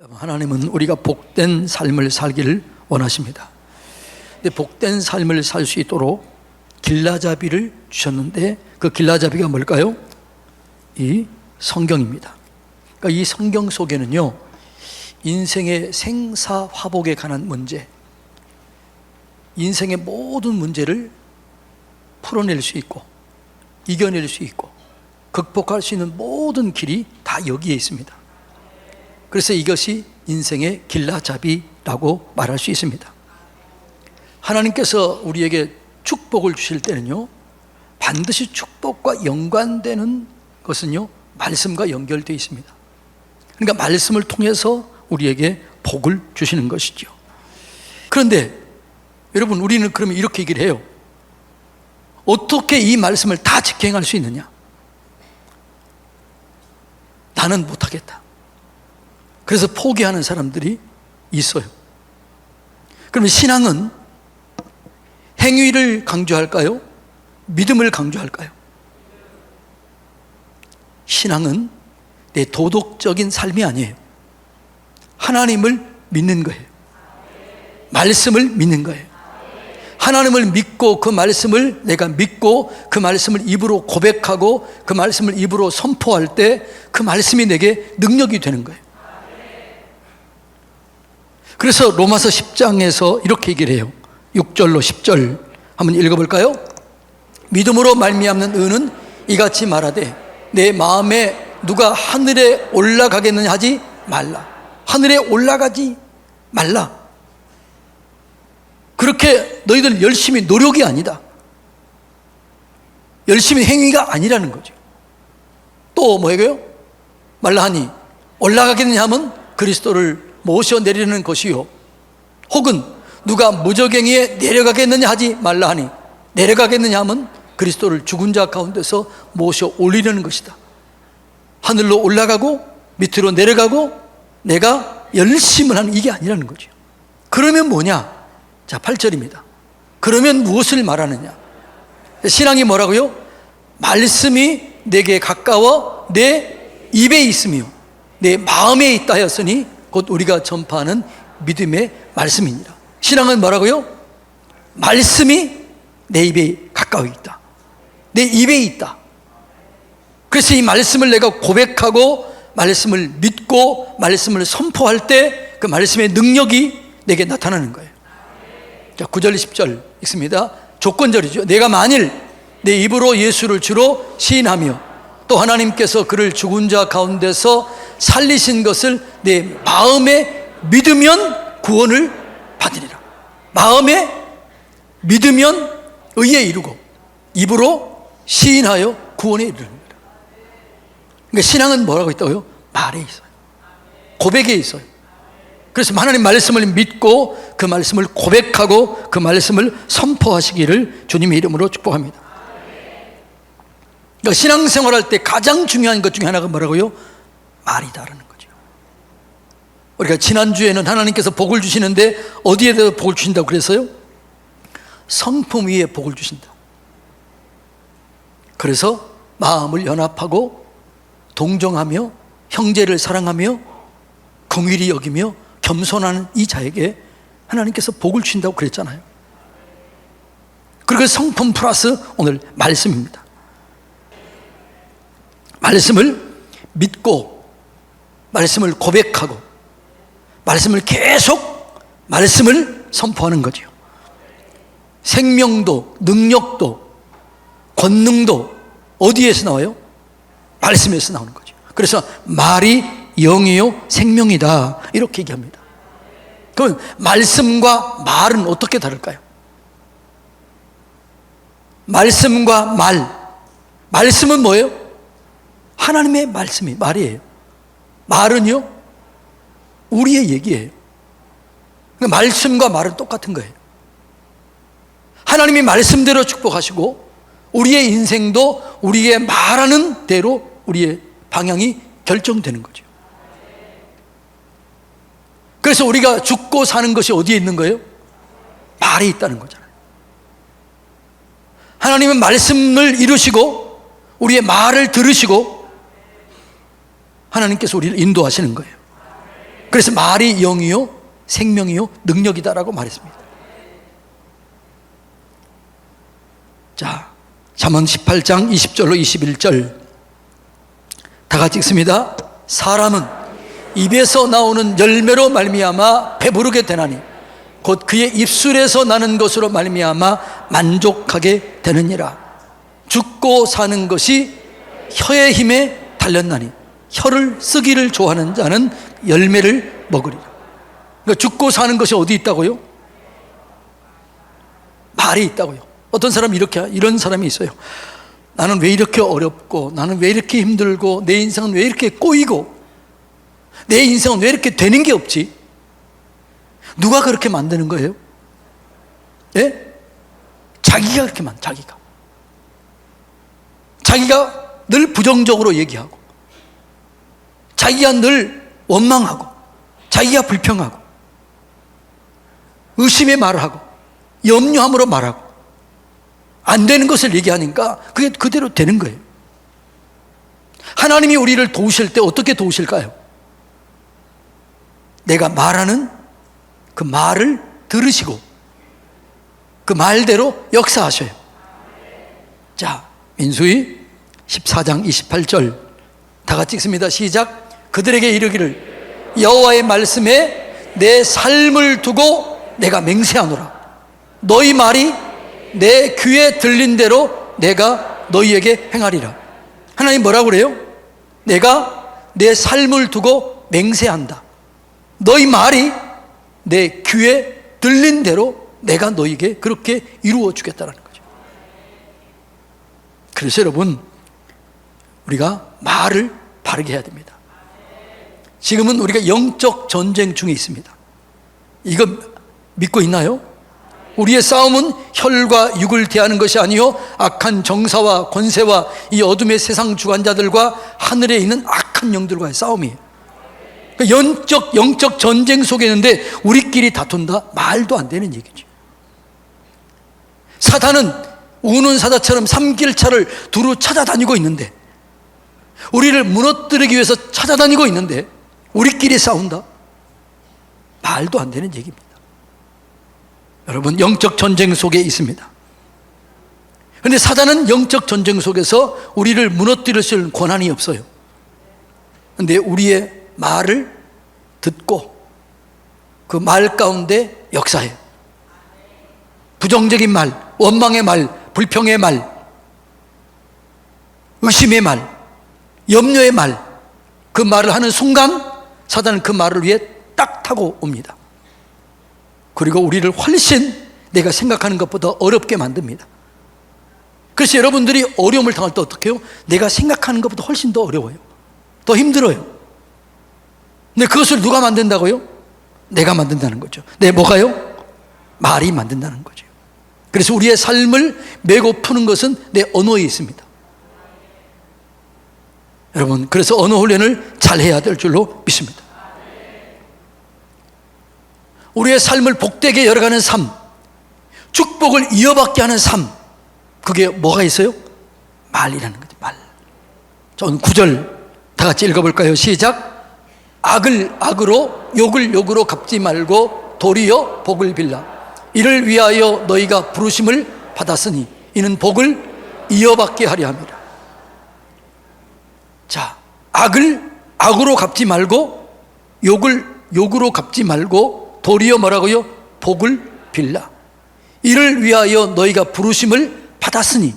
하나님은 우리가 복된 삶을 살기를 원하십니다. 근데 복된 삶을 살 수 있도록 길라잡이를 주셨는데 그 길라잡이가 뭘까요? 이 성경입니다. 그러니까 이 성경 속에는요, 인생의 생사화복에 관한 문제, 인생의 모든 문제를 풀어낼 수 있고 이겨낼 수 있고 극복할 수 있는 모든 길이 다 여기에 있습니다. 그래서 이것이 인생의 길라잡이라고 말할 수 있습니다. 하나님께서 우리에게 축복을 주실 때는요, 반드시 축복과 연관되는 것은요, 말씀과 연결되어 있습니다. 그러니까 말씀을 통해서 우리에게 복을 주시는 것이죠. 그런데 여러분, 우리는 그러면 이렇게 얘기를 해요. 어떻게 이 말씀을 다 직행할 수 있느냐? 나는 못하겠다. 그래서 포기하는 사람들이 있어요. 그러면 신앙은 행위를 강조할까요? 믿음을 강조할까요? 신앙은 내 도덕적인 삶이 아니에요. 하나님을 믿는 거예요. 말씀을 믿는 거예요. 하나님을 믿고 그 말씀을 내가 믿고 그 말씀을 입으로 고백하고 그 말씀을 입으로 선포할 때 그 말씀이 내게 능력이 되는 거예요. 그래서 로마서 10장에서 이렇게 얘기를 해요. 6절로 10절 한번 읽어볼까요? 믿음으로 말미암는 의는 이같이 말하되 내 마음에 누가 하늘에 올라가겠느냐 하지 말라. 하늘에 올라가지 말라. 그렇게 너희들 열심히 노력이 아니다. 열심히 행위가 아니라는 거죠. 또 뭐예요? 말라 하니 올라가겠느냐 하면 그리스도를 모셔내리는 것이요, 혹은 누가 무저갱이에 내려가겠느냐 하지 말라 하니 내려가겠느냐 하면 그리스도를 죽은 자 가운데서 모셔 올리려는 것이다. 하늘로 올라가고 밑으로 내려가고 내가 열심을 하는 이게 아니라는 거죠. 그러면 뭐냐? 자, 8절입니다. 그러면 무엇을 말하느냐? 신앙이 뭐라고요? 말씀이 내게 가까워 내 입에 있으며 내 마음에 있다 하였으니 곧 우리가 전파하는 믿음의 말씀이니라. 신앙은 뭐라고요? 말씀이 내 입에 가까워 있다. 내 입에 있다. 그래서 이 말씀을 내가 고백하고 말씀을 믿고 말씀을 선포할 때 그 말씀의 능력이 내게 나타나는 거예요. 자, 9절 10절 읽습니다. 조건절이죠. 내가 만일 내 입으로 예수를 주로 시인하며 또 하나님께서 그를 죽은 자 가운데서 살리신 것을 내 마음에 믿으면 구원을 받으리라. 마음에 믿으면 의에 이르고 입으로 시인하여 구원에 이르릅니다. 그러니까 신앙은 뭐라고 있다고요? 말에 있어요. 고백에 있어요. 그래서 하나님 말씀을 믿고 그 말씀을 고백하고 그 말씀을 선포하시기를 주님의 이름으로 축복합니다. 그러니까 신앙생활할 때 가장 중요한 것 중에 하나가 뭐라고요? 말이다라는 거죠. 우리가 지난주에는 하나님께서 복을 주시는데 어디에 대해서 복을 주신다고 그랬어요? 성품 위에 복을 주신다. 그래서 마음을 연합하고 동정하며 형제를 사랑하며 긍휼히 여기며 겸손한 이 자에게 하나님께서 복을 주신다고 그랬잖아요. 그리고 성품 플러스 오늘 말씀입니다. 말씀을 믿고 말씀을 고백하고 말씀을 계속 말씀을 선포하는 거죠. 생명도 능력도 권능도 어디에서 나와요? 말씀에서 나오는 거죠. 그래서 말이 영이요 생명이다 이렇게 얘기합니다. 그럼 말씀과 말은 어떻게 다를까요? 말씀과 말씀은 뭐예요? 하나님의 말씀이 말이에요. 말은요 우리의 얘기예요. 말씀과 말은 똑같은 거예요. 하나님이 말씀대로 축복하시고 우리의 인생도 우리의 말하는 대로 우리의 방향이 결정되는 거죠. 그래서 우리가 죽고 사는 것이 어디에 있는 거예요? 말에 있다는 거잖아요. 하나님은 말씀을 이루시고 우리의 말을 들으시고 하나님께서 우리를 인도하시는 거예요. 그래서 말이 영이요 생명이요 능력이다라고 말했습니다. 자, 잠언 18장 20절로 21절 다 같이 읽습니다. 사람은 입에서 나오는 열매로 말미암아 배부르게 되나니 곧 그의 입술에서 나는 것으로 말미암아 만족하게 되느니라. 죽고 사는 것이 혀의 힘에 달렸나니 혀를 쓰기를 좋아하는 자는 열매를 먹으리라. 그러니까 죽고 사는 것이 어디 있다고요? 말이 있다고요. 어떤 사람이 이런 사람이 있어요. 나는 왜 이렇게 어렵고, 나는 왜 이렇게 힘들고, 내 인생은 왜 이렇게 꼬이고, 내 인생은 왜 이렇게 되는 게 없지? 누가 그렇게 만드는 거예요? 예? 자기가 그렇게 자기가 늘 부정적으로 얘기하고, 자기가 늘 원망하고, 자기가 불평하고, 의심의 말을 하고, 염려함으로 말하고, 안 되는 것을 얘기하니까 그게 그대로 되는 거예요. 하나님이 우리를 도우실 때 어떻게 도우실까요? 내가 말하는 그 말을 들으시고 그 말대로 역사하셔요. 자, 민수기 14장 28절 다 같이 읽습니다. 시작. 그들에게 이르기를 여호와의 말씀에 내 삶을 두고 내가 맹세하노라. 너희 말이 내 귀에 들린 대로 내가 너희에게 행하리라. 하나님 뭐라고 그래요? 내가 내 삶을 두고 맹세한다. 너희 말이 내 귀에 들린 대로 내가 너희에게 그렇게 이루어 주겠다는 거죠. 그래서 여러분, 우리가 말을 바르게 해야 됩니다. 지금은 우리가 영적 전쟁 중에 있습니다. 이거 믿고 있나요? 우리의 싸움은 혈과 육을 대하는 것이 아니요 악한 정사와 권세와 이 어둠의 세상 주관자들과 하늘에 있는 악한 영들과의 싸움이에요. 그러니까 영적 전쟁 속에 있는데 우리끼리 다툰다? 말도 안 되는 얘기죠. 사탄은 우는 사자처럼 삼킬차를 두루 찾아다니고 있는데, 우리를 무너뜨리기 위해서 찾아다니고 있는데 우리끼리 싸운다? 말도 안 되는 얘기입니다. 여러분, 영적 전쟁 속에 있습니다. 그런데 사단은 영적 전쟁 속에서 우리를 무너뜨릴 수 있는 권한이 없어요. 그런데 우리의 말을 듣고 그 말 가운데 역사해요. 부정적인 말, 원망의 말, 불평의 말, 의심의 말, 염려의 말, 그 말을 하는 순간 사단은 그 말을 위해 딱 타고 옵니다. 그리고 우리를 훨씬 내가 생각하는 것보다 어렵게 만듭니다. 그래서 여러분들이 어려움을 당할 때 어떻게 해요? 내가 생각하는 것보다 훨씬 더 어려워요. 더 힘들어요. 근데 그것을 누가 만든다고요? 내가 만든다는 거죠. 네, 뭐가요? 말이 만든다는 거죠. 그래서 우리의 삶을 메고 푸는 것은 내 언어에 있습니다. 여러분, 그래서 언어 훈련을 잘 해야 될 줄로 믿습니다. 우리의 삶을 복되게 열어가는 삶, 축복을 이어받게 하는 삶, 그게 뭐가 있어요? 말이라는 거죠. 말. 전 9절 다 같이 읽어볼까요? 시작. 악을 악으로 욕을 욕으로 갚지 말고 도리어 복을 빌라. 이를 위하여 너희가 부르심을 받았으니 이는 복을 이어받게 하려 함이라. 자, 악을 악으로 갚지 말고 욕을 욕으로 갚지 말고 도리어 뭐라고요? 복을 빌라. 이를 위하여 너희가 부르심을 받았으니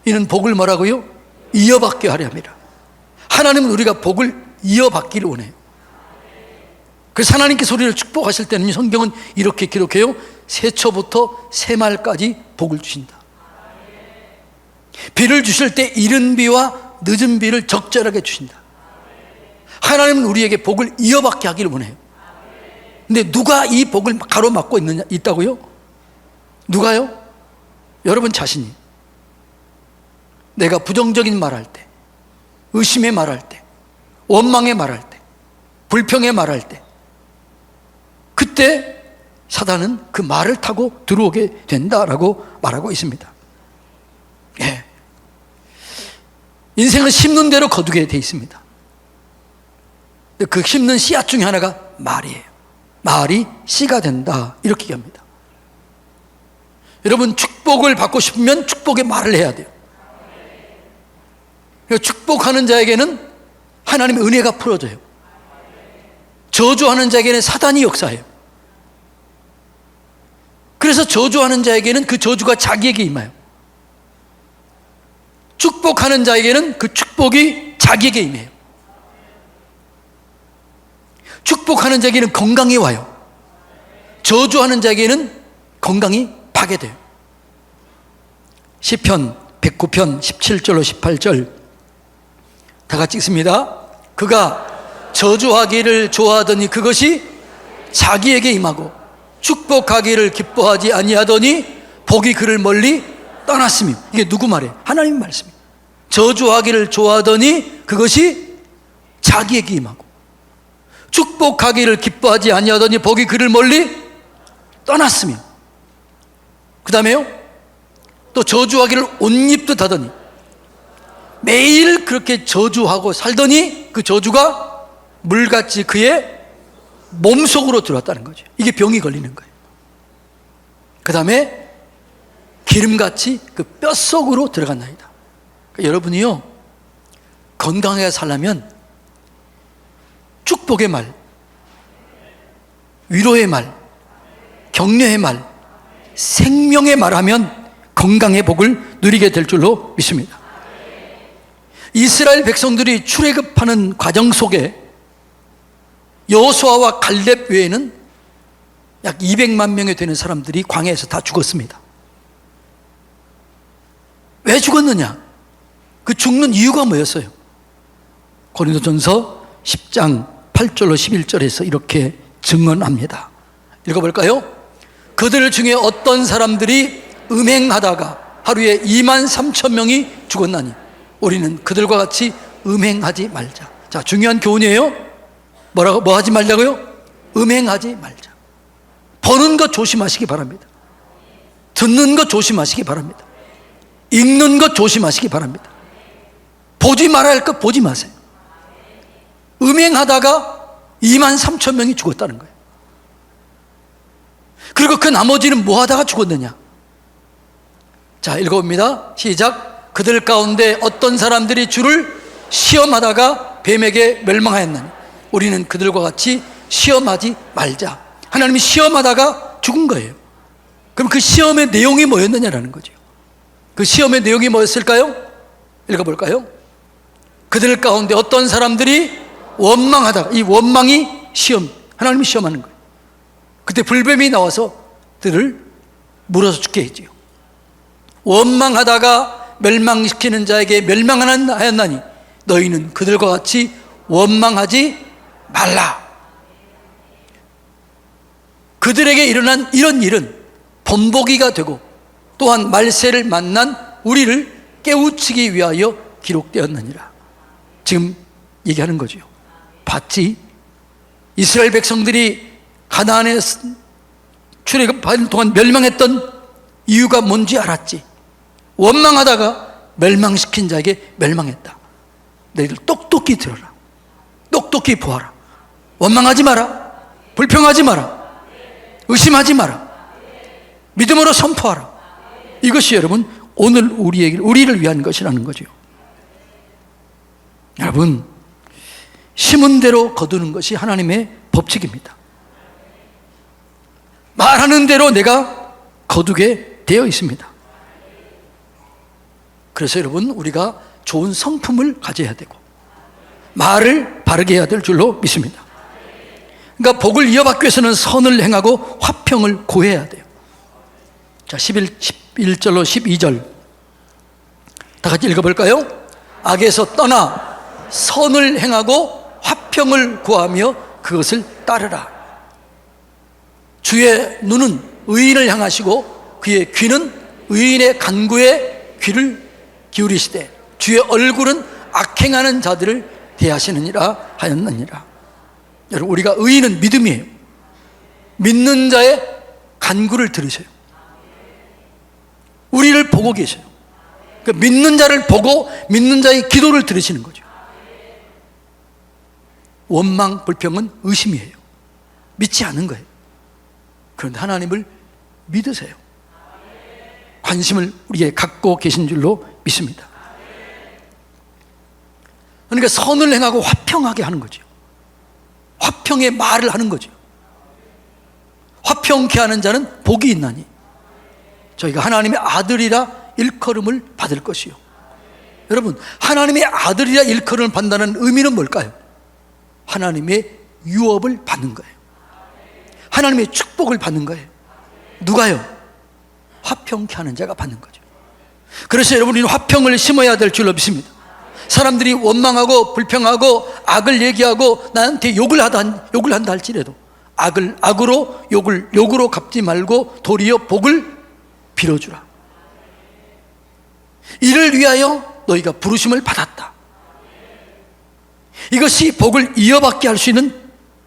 이는 복을 뭐라고요? 이어받게 하려 함이라. 하나님은 우리가 복을 이어받기를 원해요. 그래서 하나님께서 우리를 축복하실 때는 성경은 이렇게 기록해요. 새초부터 새말까지 복을 주신다. 비를 주실 때 이른 비와 늦은 비를 적절하게 주신다. 하나님은 우리에게 복을 이어받게 하기를 원해요. 근데 누가 이 복을 가로막고 있다고요? 누가요? 여러분 자신이. 내가 부정적인 말할 때, 의심의 말할 때, 원망의 말할 때, 불평의 말할 때, 그때 사단은 그 말을 타고 들어오게 된다라고 말하고 있습니다. 예. 인생은 심는 대로 거두게 돼 있습니다. 그 심는 씨앗 중에 하나가 말이에요. 말이 씨가 된다, 이렇게 얘기합니다. 여러분, 축복을 받고 싶으면 축복의 말을 해야 돼요. 축복하는 자에게는 하나님의 은혜가 풀어져요. 저주하는 자에게는 사단이 역사해요. 그래서 저주하는 자에게는 그 저주가 자기에게 임해요. 축복하는 자에게는 그 축복이 자기에게 임해요. 축복하는 자에게는 건강이 와요. 저주하는 자에게는 건강이 파괴돼요. 시편 109편 17절로 18절 다 같이 읽습니다. 그가 저주하기를 좋아하더니 그것이 자기에게 임하고 축복하기를 기뻐하지 아니하더니 복이 그를 멀리 떠났으며. 이게 누구 말이에요? 하나님 말씀이에요. 저주하기를 좋아하더니 그것이 자기에게 임하고 축복하기를 기뻐하지 아니하더니 복이 그를 멀리 떠났으며, 그 다음에요, 또 저주하기를 옷 입듯 하더니 매일 그렇게 저주하고 살더니 그 저주가 물같이 그의 몸속으로 들어왔다는 거죠. 이게 병이 걸리는 거예요. 그 다음에 기름같이 그 뼛속으로 들어간다이다. 그러니까 여러분이요, 건강하게 살려면 축복의 말, 위로의 말, 격려의 말, 생명의 말하면 건강의 복을 누리게 될 줄로 믿습니다. 이스라엘 백성들이 출애굽하는 과정 속에 여호수아와 갈렙 외에는 약 200만 명이 되는 사람들이 광야에서 다 죽었습니다. 왜 죽었느냐? 그 죽는 이유가 뭐였어요? 고린도전서 10장 8절로 11절에서 이렇게 증언합니다. 읽어볼까요? 그들 중에 어떤 사람들이 음행하다가 하루에 2만 3천 명이 죽었나니 우리는 그들과 같이 음행하지 말자. 자, 중요한 교훈이에요. 뭐 하지 말자고요? 음행하지 말자. 보는 것 조심하시기 바랍니다. 듣는 것 조심하시기 바랍니다. 읽는 것 조심하시기 바랍니다. 보지 말아야 할 것 보지 마세요. 음행하다가 2만 3천 명이 죽었다는 거예요. 그리고 그 나머지는 뭐 하다가 죽었느냐? 자, 읽어봅니다. 시작. 그들 가운데 어떤 사람들이 주를 시험하다가 뱀에게 멸망하였나니 우리는 그들과 같이 시험하지 말자. 하나님이 시험하다가 죽은 거예요. 그럼 그 시험의 내용이 뭐였느냐라는 거죠. 그 시험의 내용이 뭐였을까요? 읽어볼까요? 그들 가운데 어떤 사람들이 원망하다가, 이 원망이 시험, 하나님이 시험하는 거예요. 그때 불뱀이 나와서 그들을 물어서 죽게 했지요. 원망하다가 멸망시키는 자에게 멸망하였나니 너희는 그들과 같이 원망하지 말라. 그들에게 일어난 이런 일은 본보기가 되고 또한 말세를 만난 우리를 깨우치기 위하여 기록되었느니라. 지금 얘기하는 거죠. 봤지? 이스라엘 백성들이 가나안에 출애굽하는 동안 멸망했던 이유가 뭔지 알았지? 원망하다가 멸망시킨 자에게 멸망했다. 너희들 똑똑히 들어라. 똑똑히 보아라. 원망하지 마라. 불평하지 마라. 의심하지 마라. 믿음으로 선포하라. 이것이 여러분 오늘 우리를 위한 것이라는 거죠. 여러분, 심은 대로 거두는 것이 하나님의 법칙입니다. 말하는 대로 내가 거두게 되어 있습니다. 그래서 여러분, 우리가 좋은 성품을 가져야 되고 말을 바르게 해야 될 줄로 믿습니다. 그러니까 복을 이어받기 위해서는 선을 행하고 화평을 고해야 돼요. 자, 11절로 12절 다 같이 읽어볼까요? 악에서 떠나 선을 행하고 화평을 구하며 그것을 따르라. 주의 눈은 의인을 향하시고 그의 귀는 의인의 간구에 귀를 기울이시되 주의 얼굴은 악행하는 자들을 대하시느니라 하였느니라. 여러분, 우리가 의인은 믿음이에요. 믿는 자의 간구를 들으셔요. 우리를 보고 계셔요. 그러니까 믿는 자를 보고 믿는 자의 기도를 들으시는 거죠. 원망, 불평은 의심이에요. 믿지 않은 거예요. 그런데 하나님을 믿으세요. 관심을 우리에게 갖고 계신 줄로 믿습니다. 그러니까 선을 행하고 화평하게 하는 거죠. 화평의 말을 하는 거죠. 화평케 하는 자는 복이 있나니 저희가 하나님의 아들이라 일컬음을 받을 것이요. 여러분, 하나님의 아들이라 일컬음을 받는다는 의미는 뭘까요? 하나님의 유업을 받는 거예요. 하나님의 축복을 받는 거예요. 누가요? 화평케 하는 자가 받는 거죠. 그래서 여러분, 우리는 화평을 심어야 될 줄로 믿습니다. 사람들이 원망하고 불평하고 악을 얘기하고 나한테 욕을 한다 할지라도 악을 악으로, 욕을 욕으로 갚지 말고 도리어 복을 빌어주라. 이를 위하여 너희가 부르심을 받았다. 이것이 복을 이어받게 할 수 있는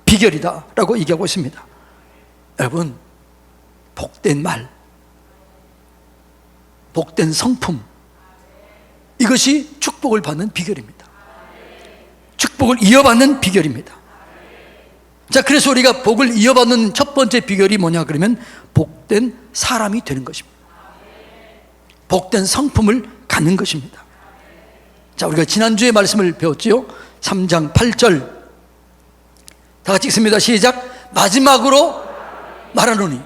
비결이다 라고 얘기하고 있습니다. 여러분, 복된 말, 복된 성품, 이것이 축복을 받는 비결입니다. 축복을 이어받는 비결입니다. 자, 그래서 우리가 복을 이어받는 첫 번째 비결이 뭐냐 그러면 복된 사람이 되는 것입니다. 복된 성품을 갖는 것입니다. 자, 우리가 지난주에 말씀을 배웠지요. 3장 8절 다 같이 읽습니다. 시작. 마지막으로 말하노니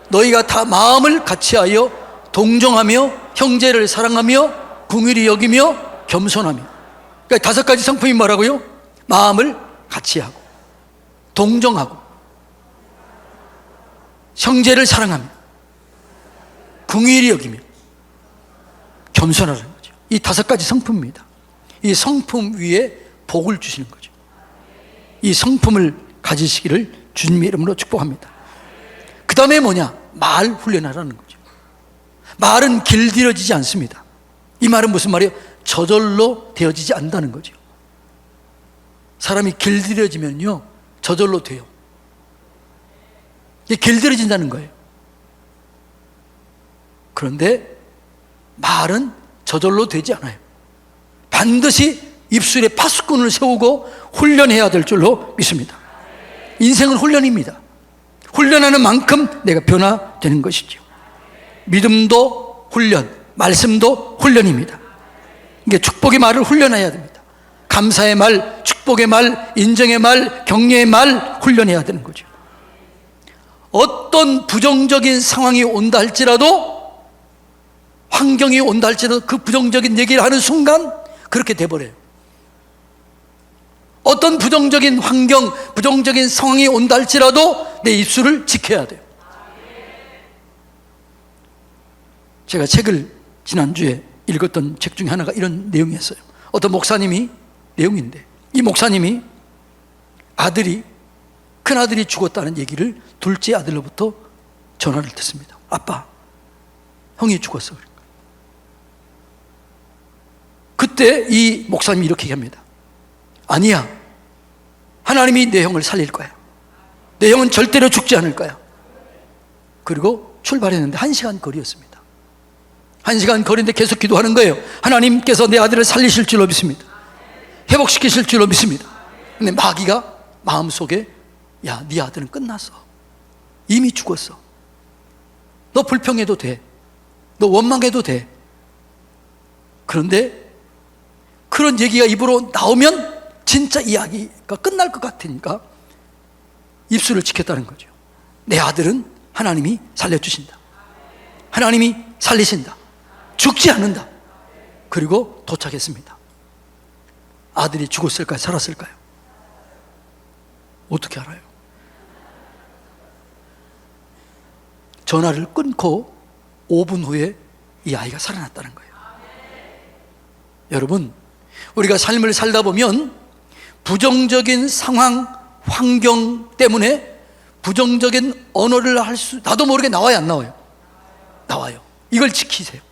너희가 다 마음을 같이하여 동정하며 형제를 사랑하며 긍휼히 여기며 겸손하며. 그러니까 다섯 가지 성품이 뭐라고요? 마음을 같이하고 동정하고 형제를 사랑하며 긍휼히 여기며 겸손하는 거죠. 이 다섯 가지 성품입니다. 이 성품 위에 복을 주시는 거죠. 이 성품을 가지시기를 주님의 이름으로 축복합니다. 그 다음에 뭐냐? 말 훈련하라는 거죠. 말은 길들여지지 않습니다. 이 말은 무슨 말이에요? 저절로 되어지지 않는다는 거죠. 사람이 길들여지면요 저절로 돼요. 이게 길들여진다는 거예요. 그런데 말은 저절로 되지 않아요. 반드시 입술에 파수꾼을 세우고 훈련해야 될 줄로 믿습니다. 인생은 훈련입니다. 훈련하는 만큼 내가 변화되는 것이죠. 믿음도 훈련, 말씀도 훈련입니다. 이게 축복의 말을 훈련해야 됩니다. 감사의 말, 축복의 말, 인정의 말, 격려의 말 훈련해야 되는 거죠. 어떤 부정적인 상황이 온다 할지라도, 환경이 온다 할지라도 그 부정적인 얘기를 하는 순간 그렇게 돼버려요. 어떤 부정적인 환경, 부정적인 상황이 온다 할지라도 내 입술을 지켜야 돼요. 제가 책을 지난주에 읽었던 책 중에 하나가 이런 내용이었어요. 어떤 목사님이, 내용인데 이 목사님이 큰아들이 죽었다는 얘기를 둘째 아들로부터 전화를 듣습니다. 아빠, 형이 죽었어. 그때 이 목사님이 이렇게 얘기합니다. 아니야, 하나님이 내 형을 살릴 거야. 내 형은 절대로 죽지 않을 거야. 그리고 출발했는데 1시간 거리였습니다. 1시간 거리인데 계속 기도하는 거예요. 하나님께서 내 아들을 살리실 줄로 믿습니다. 회복시키실 줄로 믿습니다. 근데 마귀가 마음속에, 야, 네 아들은 끝났어. 이미 죽었어. 너 불평해도 돼. 너 원망해도 돼. 그런데 그런 얘기가 입으로 나오면 진짜 이야기가 끝날 것 같으니까 입술을 지켰다는 거죠. 내 아들은 하나님이 살려주신다. 하나님이 살리신다. 죽지 않는다. 그리고 도착했습니다. 아들이 죽었을까요? 살았을까요? 어떻게 알아요? 전화를 끊고 5분 후에 이 아이가 살아났다는 거예요. 여러분, 우리가 삶을 살다 보면 부정적인 상황, 환경 때문에 부정적인 언어를 나도 모르게 나와요, 안 나와요? 나와요. 이걸 지키세요.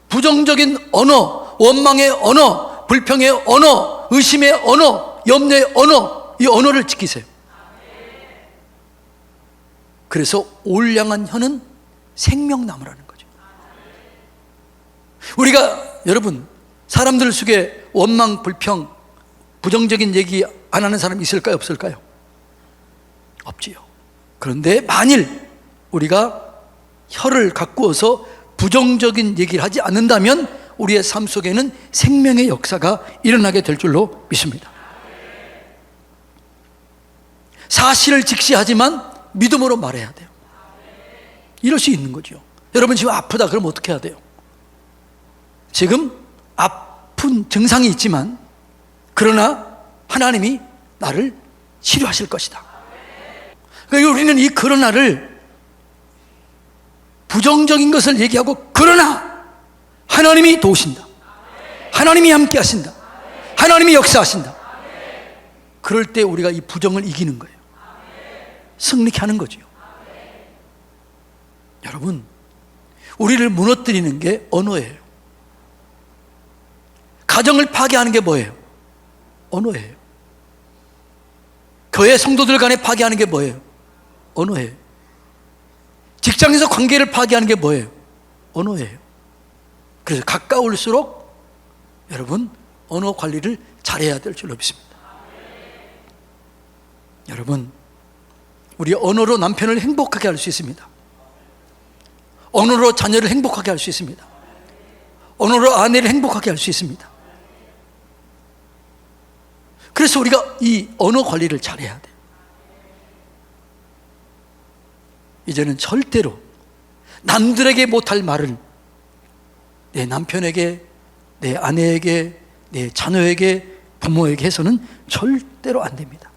부정적인 언어, 원망의 언어, 불평의 언어, 의심의 언어, 염려의 언어, 이 언어를 지키세요. 그래서 올량한 혀는 생명나무라는 거죠. 우리가, 여러분, 사람들 속에 원망, 불평, 부정적인 얘기 안 하는 사람 있을까요? 없을까요? 없지요. 그런데 만일 우리가 혀를 가꾸어서 부정적인 얘기를 하지 않는다면 우리의 삶 속에는 생명의 역사가 일어나게 될 줄로 믿습니다. 사실을 직시하지만 믿음으로 말해야 돼요. 이럴 수 있는 거죠. 여러분 지금 아프다 그러면 어떻게 해야 돼요? 지금 아픈 증상이 있지만 그러나 하나님이 나를 치료하실 것이다. 그러니까 우리는 이 그러나를 부정적인 것을 얘기하고 그러나 하나님이 도우신다. 하나님이 함께 하신다. 하나님이 역사하신다. 그럴 때 우리가 이 부정을 이기는 거예요. 승리케 하는 거죠. 여러분, 우리를 무너뜨리는 게 언어예요. 가정을 파괴하는 게 뭐예요? 언어예요. 교회 성도들 간에 파괴하는 게 뭐예요? 언어예요. 직장에서 관계를 파괴하는 게 뭐예요? 언어예요. 그래서 가까울수록 여러분 언어 관리를 잘해야 될 줄로 믿습니다. 여러분, 우리 언어로 남편을 행복하게 할 수 있습니다. 언어로 자녀를 행복하게 할 수 있습니다. 언어로 아내를 행복하게 할 수 있습니다. 그래서 우리가 이 언어 관리를 잘해야 돼요. 이제는 절대로 남들에게 못할 말을 내 남편에게, 내 아내에게, 내 자녀에게, 부모에게 해서는 절대로 안 됩니다.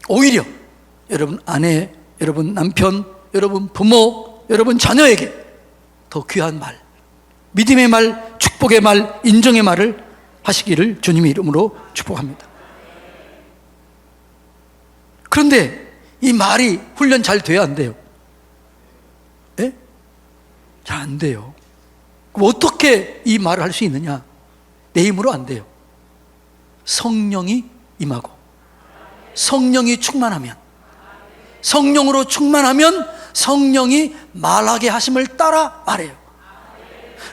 오히려 여러분 아내, 여러분 남편, 여러분 부모, 여러분 자녀에게 더 귀한 말, 믿음의 말, 축복의 말, 인정의 말을 하시기를 주님의 이름으로 축복합니다. 그런데 이 말이 훈련 잘 돼야 안 돼요? 예? 잘 안 돼요. 그럼 어떻게 이 말을 할 수 있느냐? 내 힘으로 안 돼요. 성령이 임하고 성령이 충만하면, 성령으로 충만하면 성령이 말하게 하심을 따라 말해요.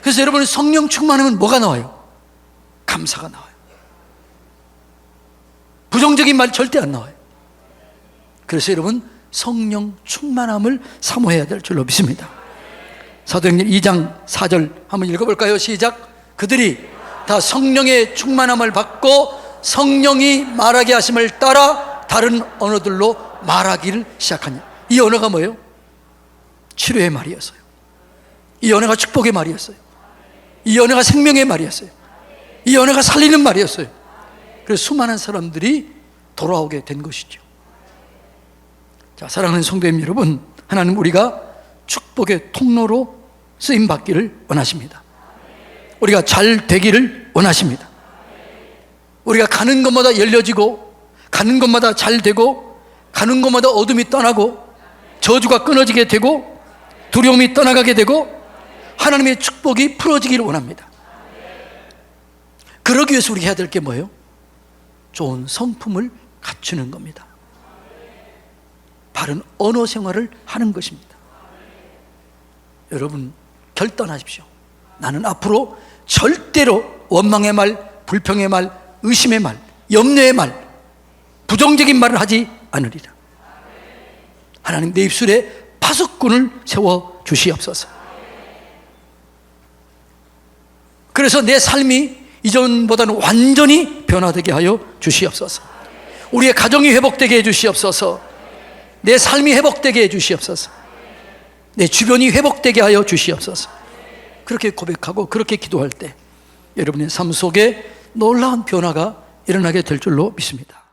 그래서 여러분 성령 충만하면 뭐가 나와요? 감사가 나와요. 부정적인 말 절대 안 나와요. 그래서 여러분 성령 충만함을 사모해야 될 줄로 믿습니다. 사도행전 2장 4절 한번 읽어볼까요? 시작. 그들이 다 성령의 충만함을 받고 성령이 말하게 하심을 따라 다른 언어들로 말하기를 시작하냐. 이 언어가 뭐예요? 치료의 말이었어요. 이 언어가 축복의 말이었어요. 이 언어가 생명의 말이었어요. 이 언어가 살리는 말이었어요. 그래서 수많은 사람들이 돌아오게 된 것이죠. 자, 사랑하는 성도님 여러분, 하나님 우리가 축복의 통로로 쓰임받기를 원하십니다. 우리가 잘 되기를 원하십니다. 우리가 가는 곳마다 열려지고, 가는 곳마다 잘 되고, 가는 곳마다 어둠이 떠나고, 저주가 끊어지게 되고, 두려움이 떠나가게 되고, 하나님의 축복이 풀어지기를 원합니다. 그러기 위해서 우리가 해야 될 게 뭐예요? 좋은 성품을 갖추는 겁니다. 바른 언어 생활을 하는 것입니다. 여러분 결단하십시오. 나는 앞으로 절대로 원망의 말, 불평의 말, 의심의 말, 염려의 말, 부정적인 말을 하지 않으리라. 하나님 내 입술에 파수꾼을 세워 주시옵소서. 그래서 내 삶이 이전보다는 완전히 변화되게 하여 주시옵소서. 우리의 가정이 회복되게 해 주시옵소서. 내 삶이 회복되게 해 주시옵소서. 내 주변이 회복되게 하여 주시옵소서. 그렇게 고백하고 그렇게 기도할 때 여러분의 삶 속에 놀라운 변화가 일어나게 될 줄로 믿습니다.